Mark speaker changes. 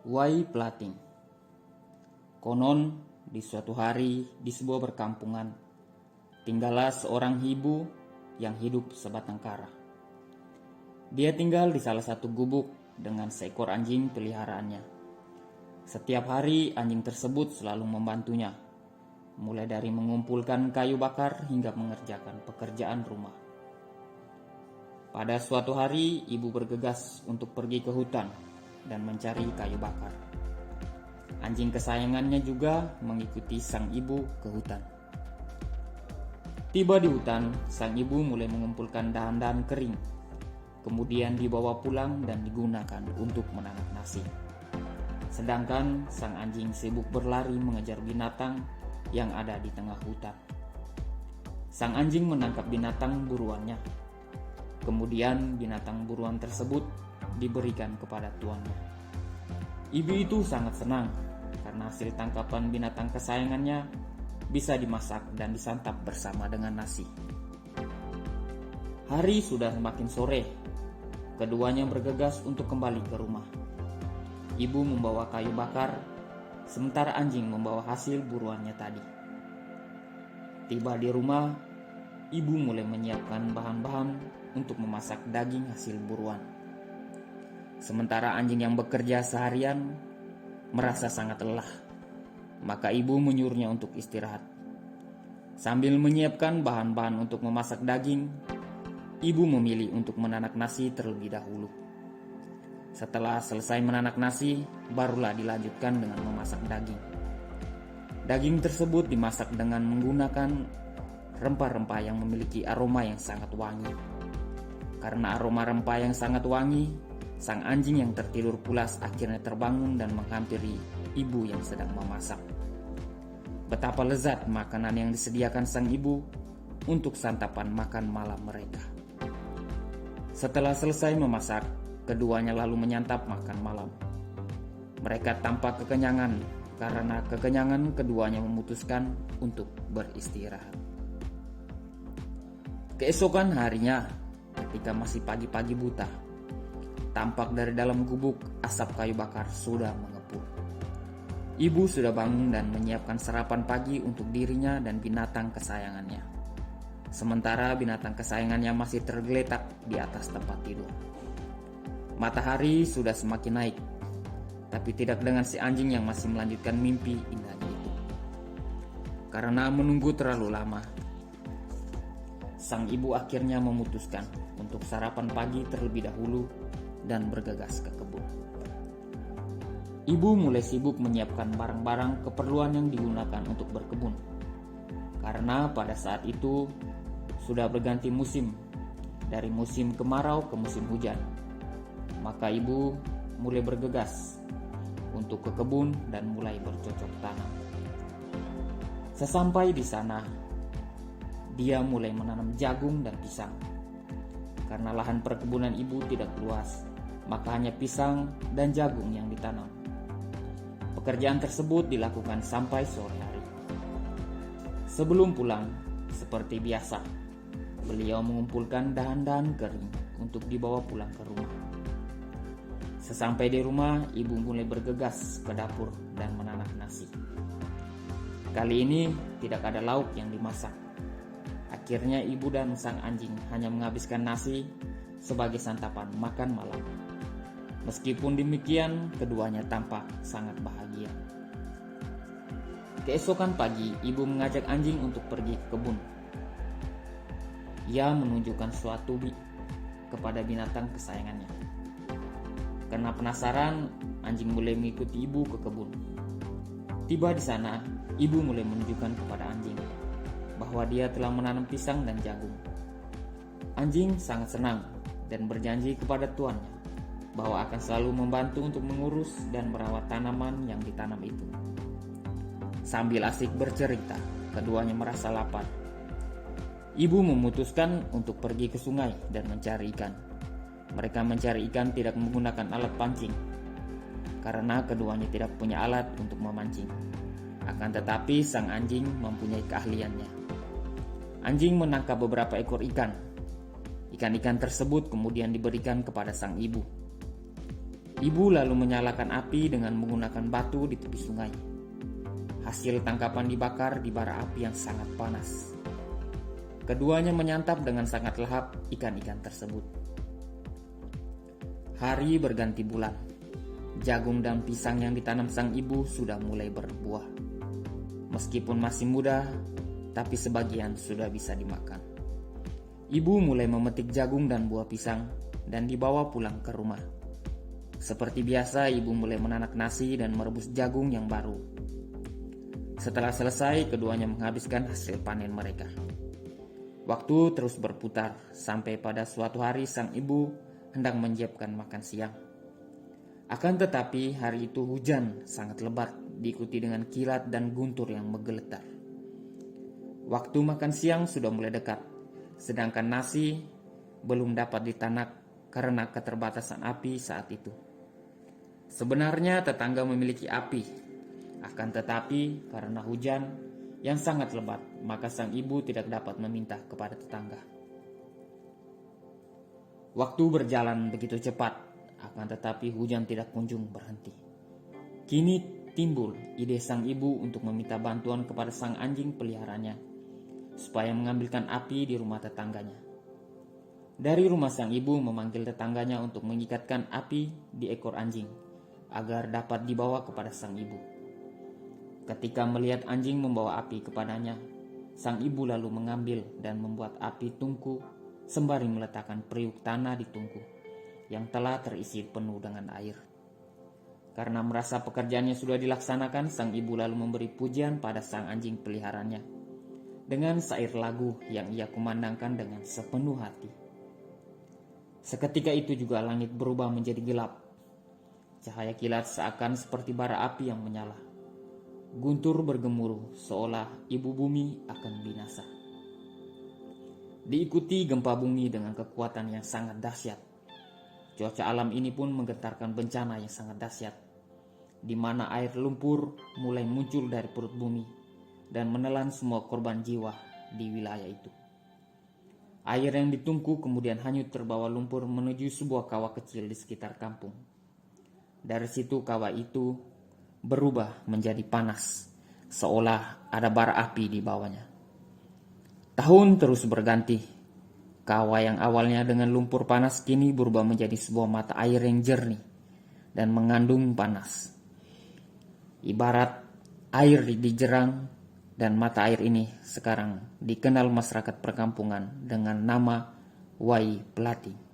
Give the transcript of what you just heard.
Speaker 1: Wai Plating. Konon di suatu hari di sebuah perkampungan tinggallah seorang ibu yang hidup sebatang kara. Dia tinggal di salah satu gubuk dengan seekor anjing peliharaannya. Setiap hari anjing tersebut selalu membantunya, mulai dari mengumpulkan kayu bakar hingga mengerjakan pekerjaan rumah. Pada suatu hari ibu bergegas untuk pergi ke hutan dan mencari kayu bakar. Anjing kesayangannya juga mengikuti sang ibu ke hutan. Tiba di hutan, sang ibu mulai mengumpulkan dahan-dahan kering, kemudian dibawa pulang dan digunakan untuk menanak nasi. Sedangkan sang anjing sibuk berlari mengejar binatang yang ada di tengah hutan. Sang anjing menangkap binatang buruannya. Kemudian binatang buruan tersebut diberikan kepada tuannya. Ibu itu sangat senang karena hasil tangkapan binatang kesayangannya bisa dimasak dan disantap bersama dengan nasi. Hari sudah semakin sore. Keduanya bergegas untuk kembali ke rumah. Ibu membawa kayu bakar, sementara anjing membawa hasil buruannya tadi. Tiba di rumah, ibu mulai menyiapkan bahan-bahan untuk memasak daging hasil buruan. Sementara anjing yang bekerja seharian merasa sangat lelah, maka ibu menyuruhnya untuk istirahat. Sambil menyiapkan bahan-bahan untuk memasak daging, ibu memilih untuk menanak nasi terlebih dahulu. Setelah selesai menanak nasi, barulah dilanjutkan dengan memasak daging. Daging tersebut dimasak dengan menggunakan rempah-rempah yang memiliki aroma yang sangat wangi. Karena aroma rempah yang sangat wangi, sang anjing yang tertidur pulas akhirnya terbangun dan menghampiri ibu yang sedang memasak. Betapa lezat makanan yang disediakan sang ibu untuk santapan makan malam mereka. Setelah selesai memasak, keduanya lalu menyantap makan malam. Mereka tampak kekenyangan karena kekenyangan keduanya memutuskan untuk beristirahat. Keesokan harinya, ketika masih pagi-pagi buta, tampak dari dalam gubuk asap kayu bakar sudah mengepul. Ibu sudah bangun dan menyiapkan sarapan pagi untuk dirinya dan binatang kesayangannya. Sementara binatang kesayangannya masih tergeletak di atas tempat tidur. Matahari sudah semakin naik, tapi tidak dengan si anjing yang masih melanjutkan mimpi indahnya itu. Karena menunggu terlalu lama, sang ibu akhirnya memutuskan untuk sarapan pagi terlebih dahulu dan bergegas ke kebun. Ibu mulai sibuk menyiapkan barang-barang keperluan yang digunakan untuk berkebun. Karena pada saat itu sudah berganti musim, dari musim kemarau ke musim hujan. Maka ibu mulai bergegas untuk ke kebun dan mulai bercocok tanam. Sesampai di sana, dia mulai menanam jagung dan pisang. Karena lahan perkebunan ibu tidak luas, maka hanya pisang dan jagung yang ditanam. Pekerjaan tersebut dilakukan sampai sore hari. Sebelum pulang, seperti biasa, beliau mengumpulkan dahan-dahan kering untuk dibawa pulang ke rumah. Sesampai di rumah, ibu mulai bergegas ke dapur dan menanak nasi. Kali ini tidak ada lauk yang dimasak. Akhirnya ibu dan sang anjing hanya menghabiskan nasi sebagai santapan makan malam. Meskipun demikian, keduanya tampak sangat bahagia. Keesokan pagi, ibu mengajak anjing untuk pergi ke kebun. Ia menunjukkan suatu kepada binatang kesayangannya. Karena penasaran, anjing mulai mengikuti ibu ke kebun. Tiba di sana, ibu mulai menunjukkan kepada anjing bahwa dia telah menanam pisang dan jagung. Anjing sangat senang dan berjanji kepada tuannya bahwa akan selalu membantu untuk mengurus dan merawat tanaman yang ditanam itu. Sambil asik bercerita, keduanya merasa lapar. Ibu memutuskan untuk pergi ke sungai dan mencari ikan. Mereka mencari ikan tidak menggunakan alat pancing, karena keduanya tidak punya alat untuk memancing. Akan tetapi sang anjing mempunyai keahliannya. Anjing menangkap beberapa ekor ikan. Ikan-ikan tersebut kemudian diberikan kepada sang ibu. Ibu lalu menyalakan api dengan menggunakan batu di tepi sungai. Hasil tangkapan dibakar di bara api yang sangat panas. Keduanya menyantap dengan sangat lahap ikan-ikan tersebut. Hari berganti bulan. Jagung dan pisang yang ditanam sang ibu sudah mulai berbuah. Meskipun masih muda, tapi sebagian sudah bisa dimakan. Ibu mulai memetik jagung dan buah pisang dan dibawa pulang ke rumah. Seperti biasa, ibu mulai menanak nasi dan merebus jagung yang baru. Setelah selesai, keduanya menghabiskan hasil panen mereka. Waktu terus berputar sampai pada suatu hari sang ibu hendak menyiapkan makan siang. Akan tetapi hari itu hujan sangat lebat diikuti dengan kilat dan guntur yang menggeletar. Waktu makan siang sudah mulai dekat, sedangkan nasi belum dapat ditanak karena keterbatasan api saat itu. Sebenarnya tetangga memiliki api, akan tetapi karena hujan yang sangat lebat, maka sang ibu tidak dapat meminta kepada tetangga. Waktu berjalan begitu cepat, akan tetapi hujan tidak kunjung berhenti. Kini timbul ide sang ibu untuk meminta bantuan kepada sang anjing peliharanya, supaya mengambilkan api di rumah tetangganya. Dari rumah sang ibu memanggil tetangganya untuk mengikatkan api di ekor anjing, agar dapat dibawa kepada sang ibu. Ketika melihat anjing membawa api kepadanya, sang ibu lalu mengambil dan membuat api tungku sembari meletakkan periuk tanah di tungku yang telah terisi penuh dengan air. Karena merasa pekerjaannya sudah dilaksanakan, sang ibu lalu memberi pujian pada sang anjing peliharaannya dengan syair lagu yang ia kumandangkan dengan sepenuh hati. Seketika itu juga langit berubah menjadi gelap. Cahaya kilat seakan seperti bara api yang menyala. Guntur bergemuruh seolah ibu bumi akan binasa. Diikuti gempa bumi dengan kekuatan yang sangat dahsyat. Cuaca alam ini pun menggetarkan bencana yang sangat dahsyat, di mana air lumpur mulai muncul dari perut bumi dan menelan semua korban jiwa di wilayah itu. Air yang ditungku kemudian hanyut terbawa lumpur menuju sebuah kawah kecil di sekitar kampung. Dari situ kawah itu berubah menjadi panas, seolah ada bara api di bawahnya. Tahun terus berganti. Kawah yang awalnya dengan lumpur panas kini berubah menjadi sebuah mata air yang jernih dan mengandung panas. Ibarat air di jerang, dan mata air ini sekarang dikenal masyarakat perkampungan dengan nama Wai Pelati.